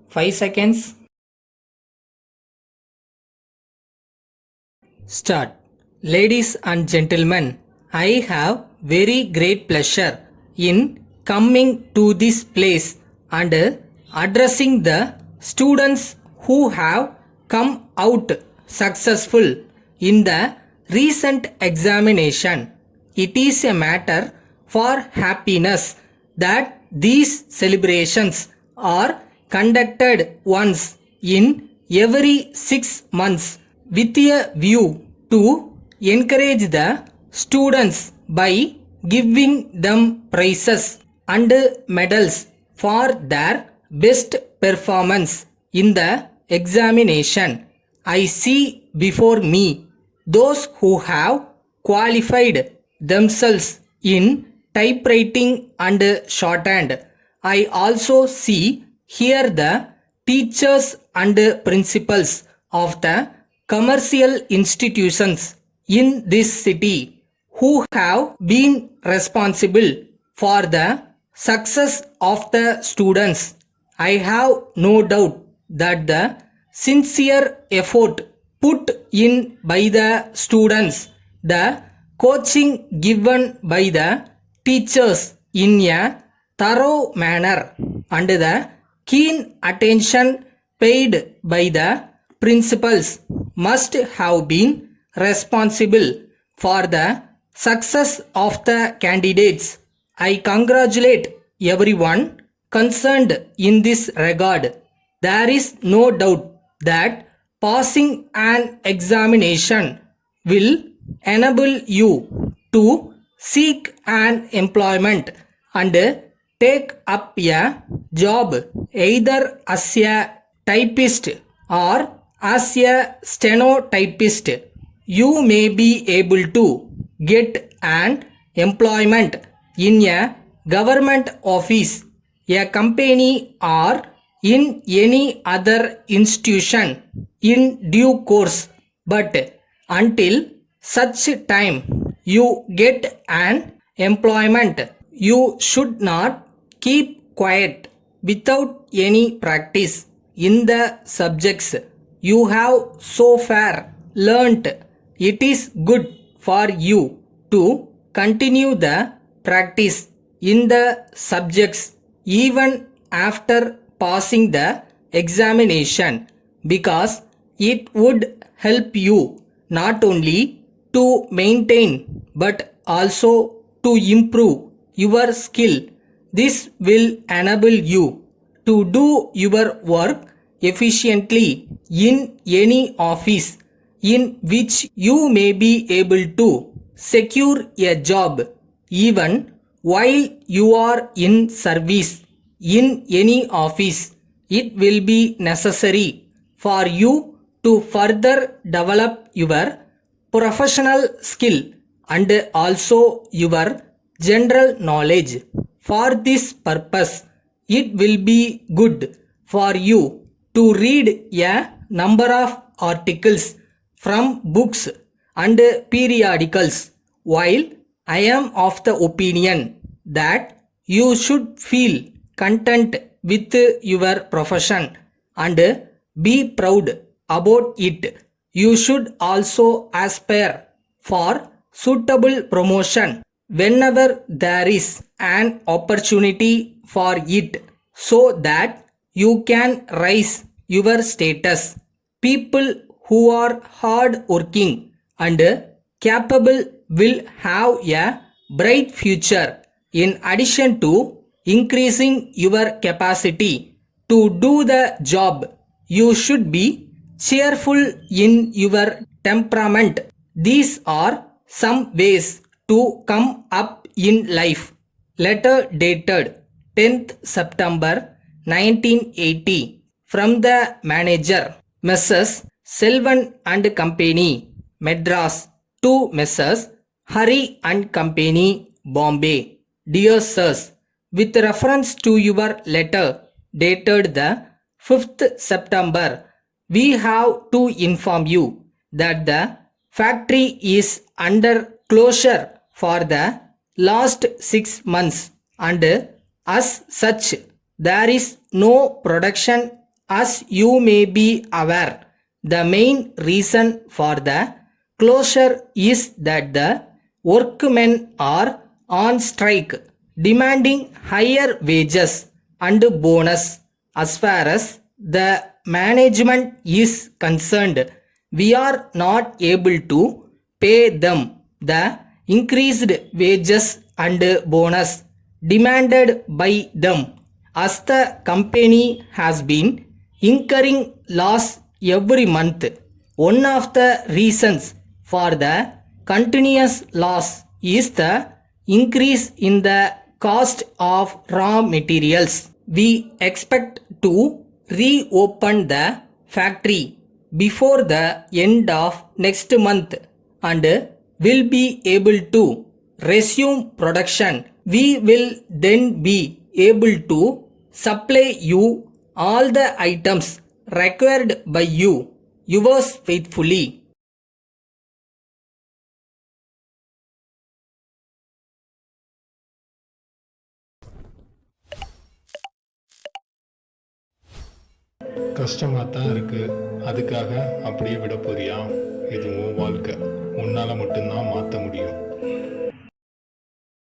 5 seconds. Start. Ladies and gentlemen, I have very great pleasure in coming to this place and addressing the students who have come out successful in the recent examination. It is a matter for happiness that these celebrations are conducted once in every 6 months with a view to encourage the students by giving them prizes and medals for their best performance in the examination. I see before me those who have qualified themselves in typewriting and shorthand. I also see here the teachers and principals of the commercial institutions in this city who have been responsible for the success of the students. I have no doubt that the sincere effort put in by the students, the coaching given by the teachers in a thorough manner, and the keen attention paid by the principals must have been responsible for the success of the candidates. I congratulate everyone concerned in this regard. There is no doubt that passing an examination will enable you to seek an employment and take up a job either as a typist or as a stenotypist. You may be able to get an employment in a government office, a company, or in any other institution in due course. But until such time you get an employment, you should not keep quiet without any practice in the subjects you have so far learnt. It is good for you to continue the practice in the subjects even after passing the examination, because it would help you not only to maintain but also to improve your skill. This will enable you to do your work efficiently in any office in which you may be able to secure a job even while you are in service in any office. It will be necessary for you to further develop your professional skill and also your general knowledge. For this purpose, it will be good for you to read a number of articles from books and periodicals. While I am of the opinion that you should feel content with your profession and be proud about it, you should also aspire for suitable promotion whenever there is an opportunity for it, so that you can rise your status. People who are hard working and capable will have a bright future. In addition to increasing your capacity to do the job, you should be cheerful in your temperament. These are some ways to come up in life. Letter dated 10th September 1980 from the manager, Messrs. Selvan and Company, Madras, to Messrs. Hari and Company, Bombay. Dear Sirs, with reference to your letter dated the 5th September, we have to inform you that the factory is under closure for the last 6 months, and as such there is no production As you may be aware, the main reason for the closure is that the workmen are on strike, demanding higher wages and bonus. As far as the management is concerned, we are not able to pay them the increased wages and bonus demanded by them, as the company has been incurring loss every month. One of the reasons for the continuous loss is the increase in the cost of raw materials. We expect to reopen the factory before the end of next month and will be able to resume production. We will then be able to supply you all the items required by you. Yours faithfully. கஷ்டமாக தான் இருக்கு. அதுக்காக அப்படியே விட போறியா? இது உன் வாழ்க்கை. உன்னால மட்டும்தான் மாற்ற முடியும்.